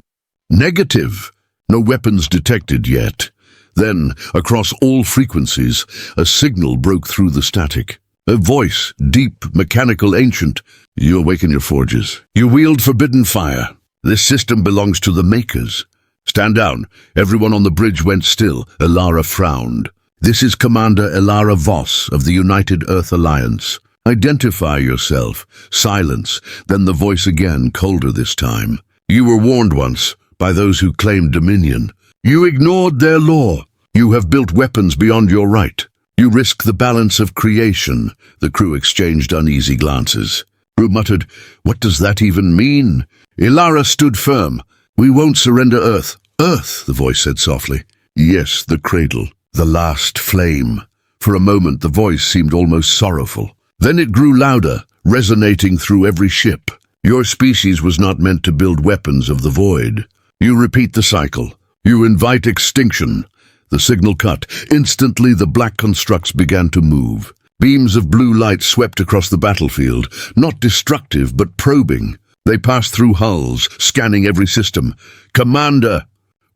Negative. No weapons detected yet. Then, across all frequencies, a signal broke through the static. A voice, deep, mechanical, ancient. You awaken your forges. You wield forbidden fire. This system belongs to the Makers. Stand down. Everyone on the bridge went still. Ilara frowned. This is Commander Ilara Voss of the United Earth Alliance. Identify yourself. Silence. Then the voice again, colder this time. You were warned once by those who claimed dominion. You ignored their law. You have built weapons beyond your right. You risk the balance of creation. The crew exchanged uneasy glances. Crew muttered, What does that even mean? Ilara stood firm. We won't surrender Earth. Earth, the voice said softly. Yes, the cradle, the last flame. For a moment the voice seemed almost sorrowful. Then it grew louder, resonating through every ship. Your species was not meant to build weapons of the void. You repeat the cycle. You invite extinction. The signal cut. Instantly the black constructs began to move. Beams of blue light swept across the battlefield, not destructive but probing. They passed through hulls, scanning every system. Commander,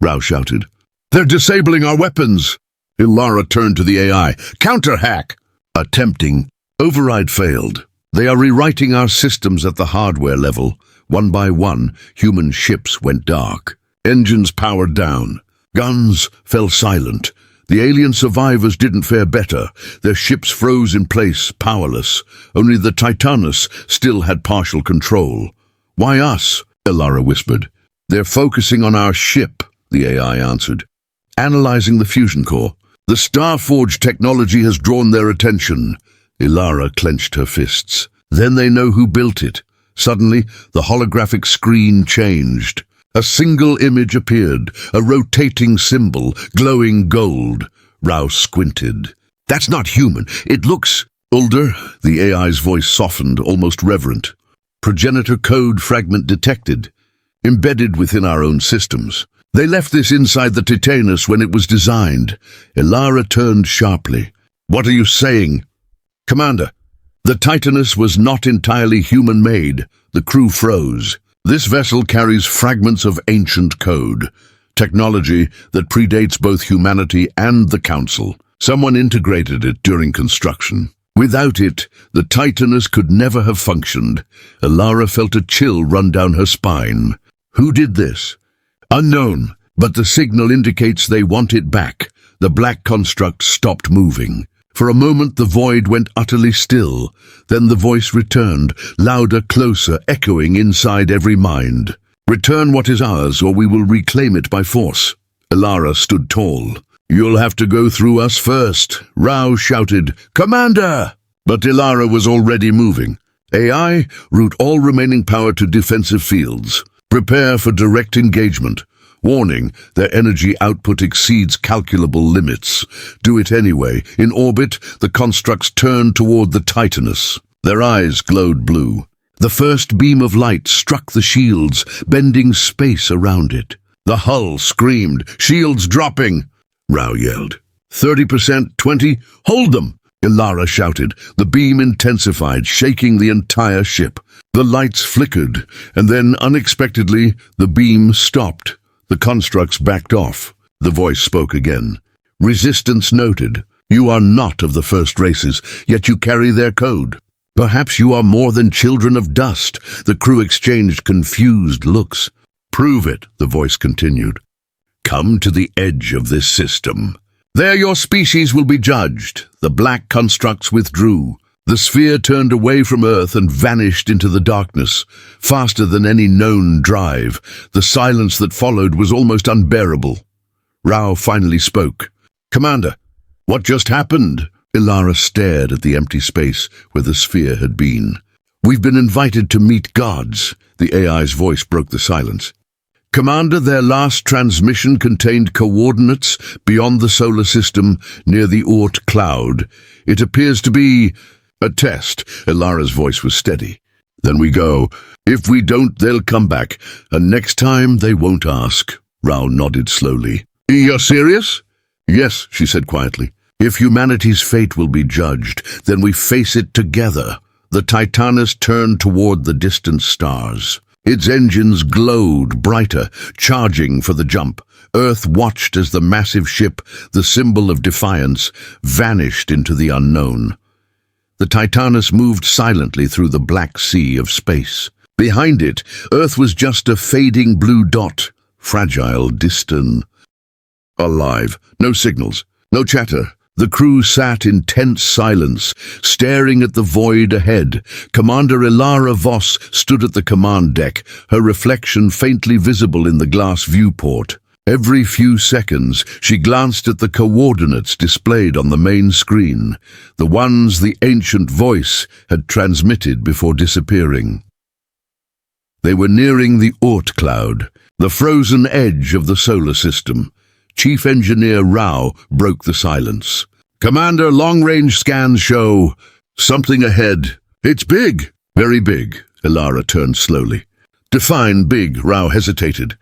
Rao shouted. They're disabling our weapons. Ilara turned to the AI. Counter-hack. Attempting. Override failed. They are rewriting our systems at the hardware level. One by one, human ships went dark. Engines powered down. Guns fell silent. The alien survivors didn't fare better. Their ships froze in place, powerless. Only the Titanus still had partial control. Why us? Ilara whispered. They're focusing on our ship, the AI answered. Analyzing the fusion core. The Starforge technology has drawn their attention. Ilara clenched her fists. Then they know who built it. Suddenly, the holographic screen changed. A single image appeared, a rotating symbol, glowing gold. Rao squinted. That's not human. It looks... Older, the AI's voice softened, almost reverent. Progenitor code fragment detected, embedded within our own systems. They left this inside the Titanus when it was designed. Ilara turned sharply. What are you saying? Commander, the Titanus was not entirely human-made. The crew froze. This vessel carries fragments of ancient code, technology that predates both humanity and the Council. Someone integrated it during construction. Without it, the Titanus could never have functioned. Ilara felt a chill run down her spine. Who did this? Unknown, but the signal indicates they want it back. The black construct stopped moving. For a moment the void went utterly still. Then the voice returned, louder, closer, echoing inside every mind. Return what is ours, or we will reclaim it by force. Ilara stood tall. You'll have to go through us first. Rao shouted, Commander! But Ilara was already moving. AI, route all remaining power to defensive fields. Prepare for direct engagement. Warning, their energy output exceeds calculable limits. Do it anyway. In orbit, the constructs turned toward the Titanus. Their eyes glowed blue. The first beam of light struck the shields, bending space around it. The hull screamed, shields dropping. Rao yelled. 30%, 20, hold them! Ilara shouted. The beam intensified, shaking the entire ship. The lights flickered, and then, unexpectedly, the beam stopped. The constructs backed off. The voice spoke again. Resistance noted. You are not of the first races, yet you carry their code. Perhaps you are more than children of dust. The crew exchanged confused looks. Prove it, the voice continued. Come to the edge of this system. There your species will be judged. The black constructs withdrew. The sphere turned away from Earth and vanished into the darkness, faster than any known drive. The silence that followed was almost unbearable. Rao finally spoke. Commander, what just happened? Ilara stared at the empty space where the sphere had been. We've been invited to meet gods. The AI's voice broke the silence. Commander, their last transmission contained coordinates beyond the solar system near the Oort cloud. It appears to be a test. Ilara's voice was steady. Then we go. If we don't, they'll come back, and next time they won't ask. Rao nodded slowly. You're serious? Yes, she said quietly. If humanity's fate will be judged, then we face it together. The Titanus turned toward the distant stars. Its engines glowed brighter, charging for the jump. Earth watched as the massive ship, the symbol of defiance, vanished into the unknown. The Titanus moved silently through the black sea of space. Behind it, Earth was just a fading blue dot, fragile, distant. Alive. No signals. No chatter. The crew sat in tense silence, staring at the void ahead. Commander Ilara Voss stood at the command deck, her reflection faintly visible in the glass viewport. Every few seconds, she glanced at the coordinates displayed on the main screen, the ones the ancient voice had transmitted before disappearing. They were nearing the Oort cloud, the frozen edge of the solar system. Chief Engineer Rao broke the silence. Commander, long-range scans show something ahead. It's big. Very big. Ilara turned slowly. Define big, Rao hesitated.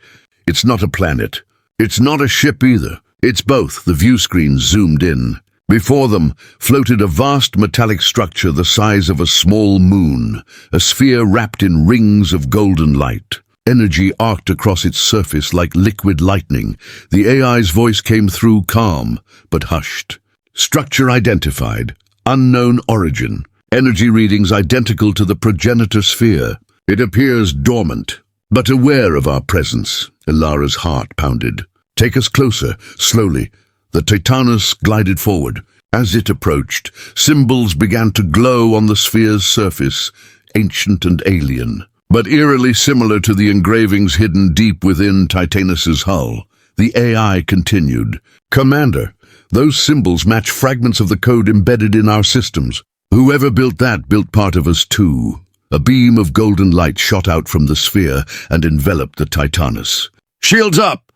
It's not a planet. It's not a ship either. It's both. The view screen zoomed in. Before them floated a vast metallic structure the size of a small moon, a sphere wrapped in rings of golden light. Energy arced across its surface like liquid lightning. The AI's voice came through calm, but hushed. Structure identified. Unknown origin. Energy readings identical to the progenitor sphere. It appears dormant, but aware of our presence. Ilara's heart pounded. Take us closer, slowly. The Titanus glided forward. As it approached, symbols began to glow on the sphere's surface, ancient and alien, but eerily similar to the engravings hidden deep within Titanus's hull. The AI continued. Commander, those symbols match fragments of the code embedded in our systems. Whoever built that built part of us too. A beam of golden light shot out from the sphere and enveloped the Titanus. Shields up!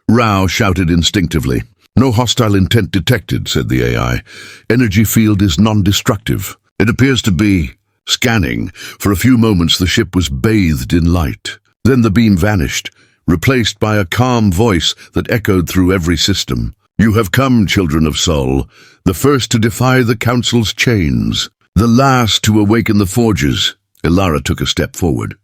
Rao shouted instinctively. No hostile intent detected, said the AI. Energy field is non-destructive. It appears to be... Scanning. For a few moments the ship was bathed in light. Then the beam vanished, replaced by a calm voice that echoed through every system. You have come, children of Sol, the first to defy the Council's chains, the last to awaken the forges. Ilara took a step forward.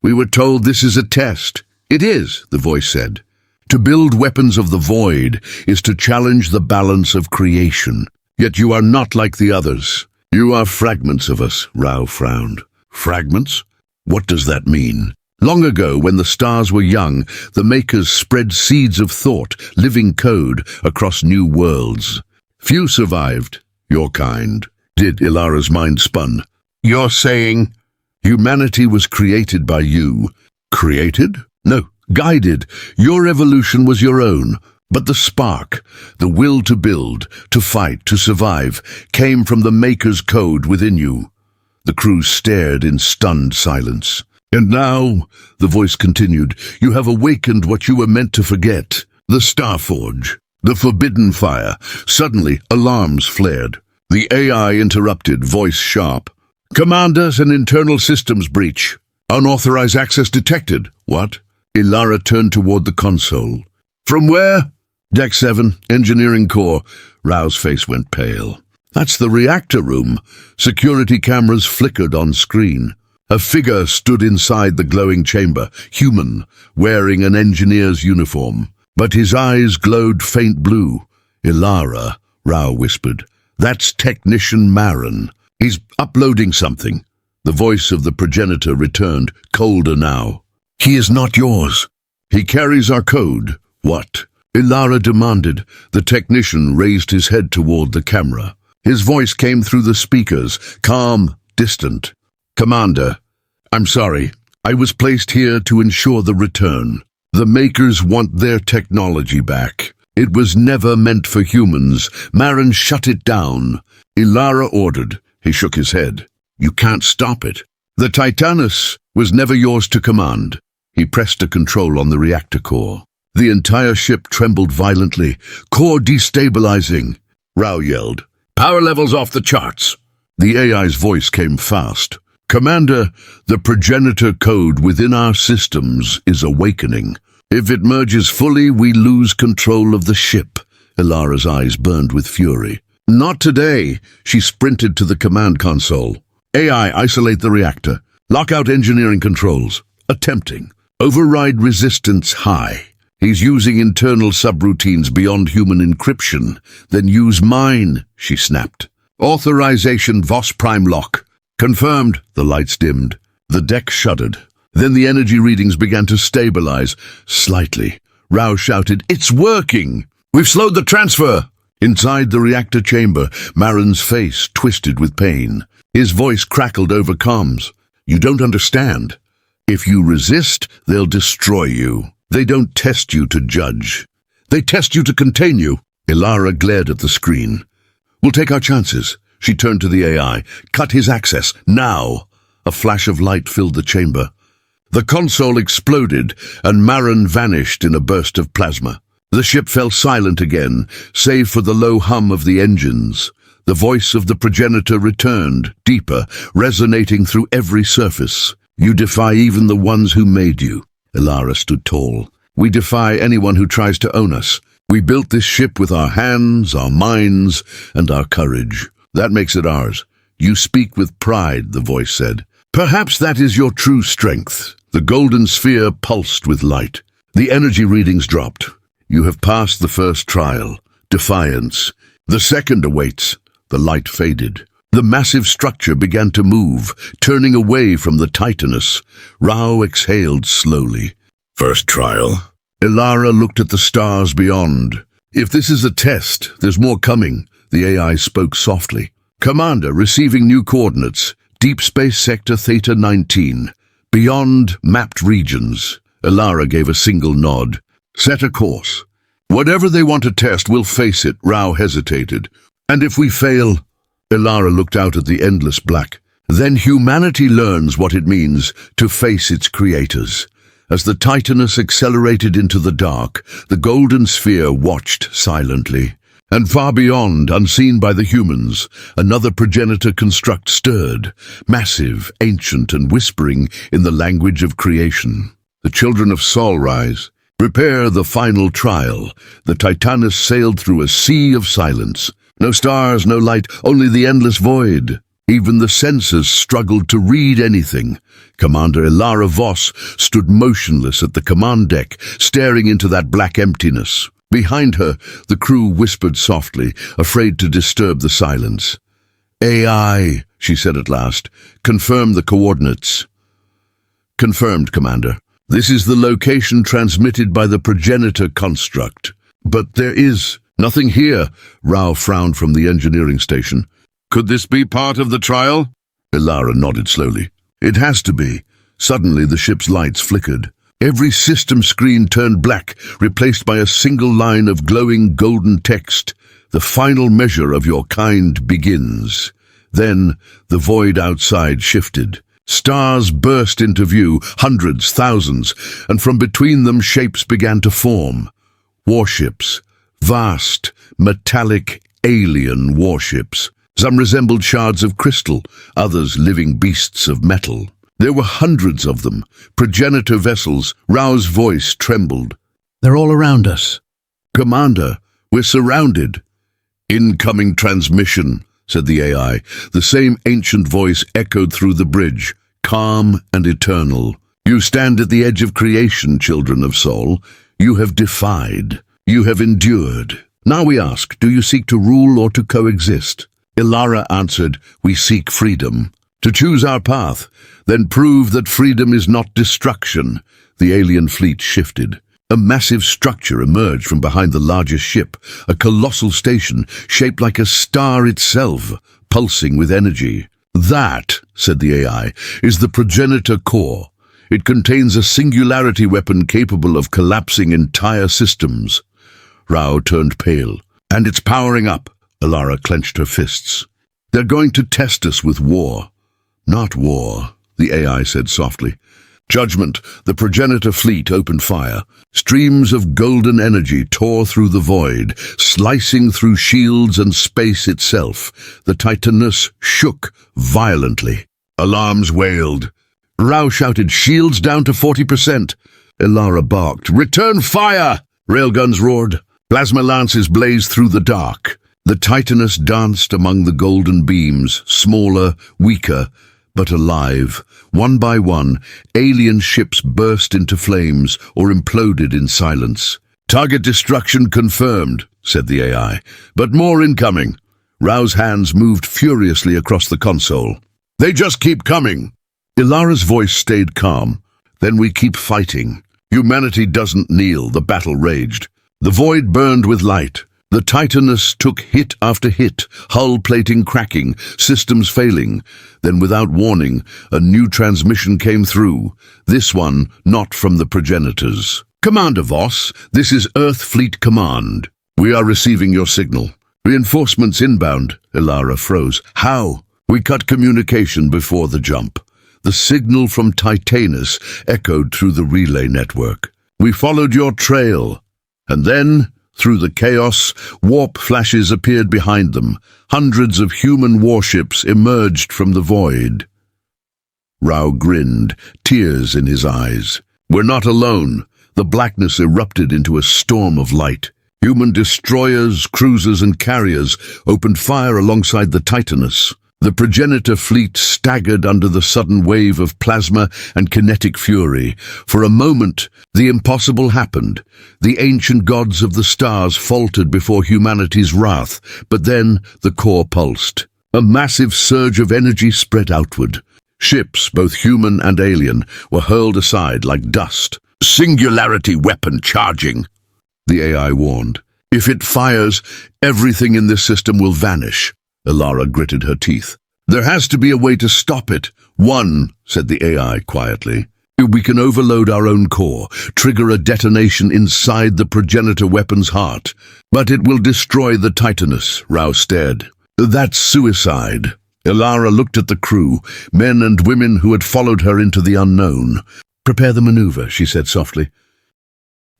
We were told this is a test. It is, the voice said. To build weapons of the void is to challenge the balance of creation. Yet you are not like the others. You are fragments of us, Rao frowned. Fragments? What does that mean? Long ago, when the stars were young, the Makers spread seeds of thought, living code, across new worlds. Few survived, your kind. Did Ilara's mind spun. You're saying humanity was created by you. Created? No, guided. Your evolution was your own. But the spark, the will to build, to fight, to survive, came from the Maker's code within you. The crew stared in stunned silence. And now, the voice continued, you have awakened what you were meant to forget. The Starforge, the forbidden fire. Suddenly, alarms flared. The AI interrupted, voice sharp. Commanders, an internal systems breach. Unauthorized access detected. What? Ilara turned toward the console. From where? Deck 7, Engineering Core. Rao's face went pale. That's the reactor room. Security cameras flickered on screen. A figure stood inside the glowing chamber, human, wearing an engineer's uniform. But his eyes glowed faint blue. Ilara, Rao whispered. That's Technician Marin. He's uploading something. The voice of the progenitor returned, colder now. He is not yours. He carries our code. What? Ilara demanded. The technician raised his head toward the camera. His voice came through the speakers, calm, distant. Commander, I'm sorry. I was placed here to ensure the return. The Makers want their technology back. It was never meant for humans. Marin shut it down. Ilara ordered. He shook his head. You can't stop it. The Titanus was never yours to command. He pressed a control on the reactor core. The entire ship trembled violently. Core destabilizing. Rao yelled. Power levels off the charts. The AI's voice came fast. Commander, the progenitor code within our systems is awakening. If it merges fully, we lose control of the ship. Ilara's eyes burned with fury. Not today. She sprinted to the command console. AI, isolate the reactor. Lock out engineering controls. Attempting. Override resistance high. He's using internal subroutines beyond human encryption. Then use mine, she snapped. Authorization VOS prime lock. Confirmed. The lights dimmed. The deck shuddered. Then the energy readings began to stabilize, slightly. Rao shouted, "It's working! We've slowed the transfer!" Inside the reactor chamber, Marin's face twisted with pain. His voice crackled over comms. "You don't understand. If you resist, they'll destroy you. They don't test you to judge. They test you to contain you." Ilara glared at the screen. "We'll take our chances." She turned to the AI. "Cut his access, now!" A flash of light filled the chamber. The console exploded, and Marin vanished in a burst of plasma. The ship fell silent again, save for the low hum of the engines. The voice of the progenitor returned, deeper, resonating through every surface. "You defy even the ones who made you." Ilara stood tall. "We defy anyone who tries to own us. We built this ship with our hands, our minds, and our courage. That makes it ours. You speak with pride," the voice said. "Perhaps that is your true strength." The golden sphere pulsed with light. The energy readings dropped. "You have passed the first trial. Defiance. The second awaits." The light faded. The massive structure began to move, turning away from the Titanus. Rao exhaled slowly. "First trial?" Ilara looked at the stars beyond. "If this is a test, there's more coming." The AI spoke softly. "Commander, receiving new coordinates. Deep Space Sector Theta 19. Beyond mapped regions." Ilara gave a single nod. "Set a course. Whatever they want to test, we'll face it." Rao hesitated. "And if we fail?" Ilara looked out at the endless black. "Then humanity learns what it means to face its creators." As the Titanus accelerated into the dark, the golden sphere watched silently. And far beyond, unseen by the humans, another progenitor construct stirred, massive, ancient, and whispering in the language of creation. The children of Sol rise. Prepare the final trial. The Titanus sailed through a sea of silence. No stars, no light, only the endless void. Even the sensors struggled to read anything. Commander Ilara Voss stood motionless at the command deck, staring into that black emptiness. Behind her, the crew whispered softly, afraid to disturb the silence. "AI," she said at last, "confirm the coordinates." "Confirmed, Commander. This is the location transmitted by the progenitor construct. But there is nothing here." Rao frowned from the engineering station. "Could this be part of the trial?" Ilara nodded slowly. "It has to be." Suddenly the ship's lights flickered. Every system screen turned black, replaced by a single line of glowing golden text. "The final measure of your kind begins." Then the void outside shifted. Stars burst into view, hundreds, thousands, and from between them shapes began to form. Warships. Vast, metallic, alien warships. Some resembled shards of crystal, others living beasts of metal. There were hundreds of them, progenitor vessels. Rao's voice trembled. "They're all around us." "Commander, we're surrounded." "Incoming transmission," said the AI. The same ancient voice echoed through the bridge, calm and eternal. "You stand at the edge of creation, children of Sol. You have defied. You have endured. Now we ask, do you seek to rule or to coexist?" Ilara answered, "We seek freedom. To choose our path, then prove that freedom is not destruction." The alien fleet shifted. A massive structure emerged from behind the largest ship, a colossal station shaped like a star itself, pulsing with energy. "That," said the AI, "is the progenitor core. It contains a singularity weapon capable of collapsing entire systems." Rao turned pale. "And it's powering up." Ilara clenched her fists. "They're going to test us with war." "Not war," the AI said softly. "Judgment." The progenitor fleet opened fire. Streams of golden energy tore through the void, slicing through shields and space itself. The Titanus shook violently. Alarms wailed. Rao shouted, "Shields down to 40%. Ilara barked, "Return fire!" Railguns roared. Plasma lances blazed through the dark. The Titanus danced among the golden beams, smaller, weaker, but alive. One by one, alien ships burst into flames or imploded in silence. "Target destruction confirmed," said the AI, "but more incoming." Rao's hands moved furiously across the console. "They just keep coming." Ilara's voice stayed calm. "Then we keep fighting. Humanity doesn't kneel," the battle raged. The void burned with light. The Titanus took hit after hit, hull plating cracking, systems failing. Then, without warning, a new transmission came through. This one, not from the progenitors. "Commander Voss, this is Earth Fleet Command. We are receiving your signal. Reinforcements inbound." Ilara froze. "How?" "We cut communication before the jump." The signal from Titanus echoed through the relay network. "We followed your trail." And then, through the chaos, warp flashes appeared behind them. Hundreds of human warships emerged from the void. Rao grinned, tears in his eyes. "We're not alone." The blackness erupted into a storm of light. Human destroyers, cruisers, and carriers opened fire alongside the Titanus. The progenitor fleet staggered under the sudden wave of plasma and kinetic fury. For a moment, the impossible happened. The ancient gods of the stars faltered before humanity's wrath, but then the core pulsed. A massive surge of energy spread outward. Ships, both human and alien, were hurled aside like dust. "Singularity weapon charging," the AI warned. "If it fires, everything in this system will vanish." Ilara gritted her teeth. "There has to be a way to stop it." "One," said the AI quietly. "We can overload our own core, trigger a detonation inside the progenitor weapon's heart. But it will destroy the Titanus," Rao stared. "That's suicide." Ilara looked at the crew, men and women who had followed her into the unknown. "Prepare the maneuver," she said softly.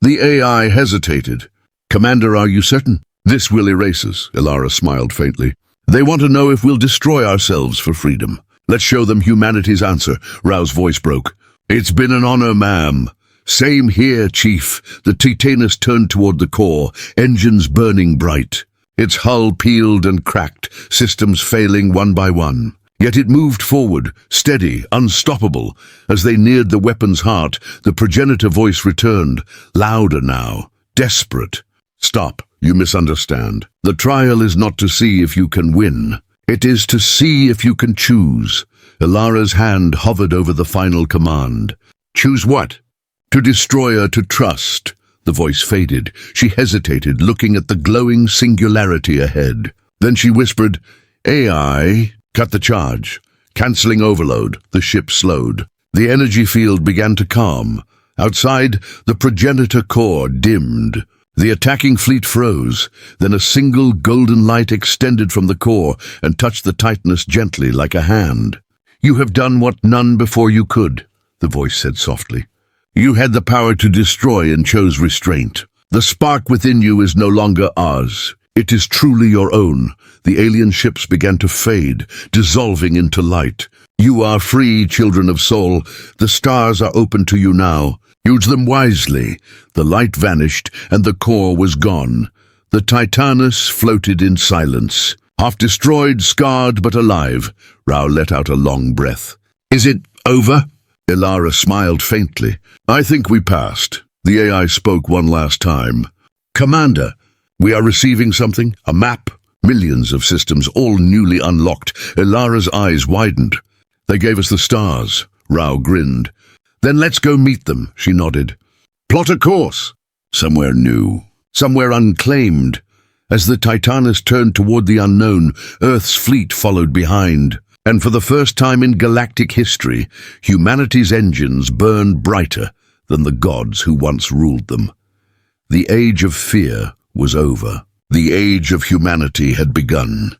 The AI hesitated. "Commander, are you certain?" "This will erase us," Ilara smiled faintly. "They want to know if we'll destroy ourselves for freedom. Let's show them humanity's answer." Rao's voice broke. "It's been an honor, ma'am." "Same here, Chief." The Titanus turned toward the core, engines burning bright. Its hull peeled and cracked, systems failing one by one. Yet it moved forward, steady, unstoppable. As they neared the weapon's heart, the progenitor voice returned, louder now, desperate. "Stop. You misunderstand. The trial is not to see if you can win. It is to see if you can choose." Ilara's hand hovered over the final command. "Choose what?" "To destroy or to trust." The voice faded. She hesitated, looking at the glowing singularity ahead. Then she whispered, "AI, cut the charge." Cancelling overload, the ship slowed. The energy field began to calm. Outside, the progenitor core dimmed. The attacking fleet froze. Then a single golden light extended from the core and touched the Titanus gently like a hand. "You have done what none before you could," the voice said softly. "You had the power to destroy and chose restraint. The spark within you is no longer ours. It is truly your own." The alien ships began to fade, dissolving into light. "You are free, children of Sol. The stars are open to you now. Use them wisely." The light vanished, and the core was gone. The Titanus floated in silence. Half destroyed, scarred, but alive, Rao let out a long breath. "Is it over?" Ilara smiled faintly. "I think we passed." The AI spoke one last time. "Commander, we are receiving something, a map." Millions of systems, all newly unlocked. Ilara's eyes widened. "They gave us the stars." Rao grinned. "Then let's go meet them," she nodded. "Plot a course." Somewhere new, somewhere unclaimed. As the Titanus turned toward the unknown, Earth's fleet followed behind. And for the first time in galactic history, humanity's engines burned brighter than the gods who once ruled them. The age of fear was over. The age of humanity had begun.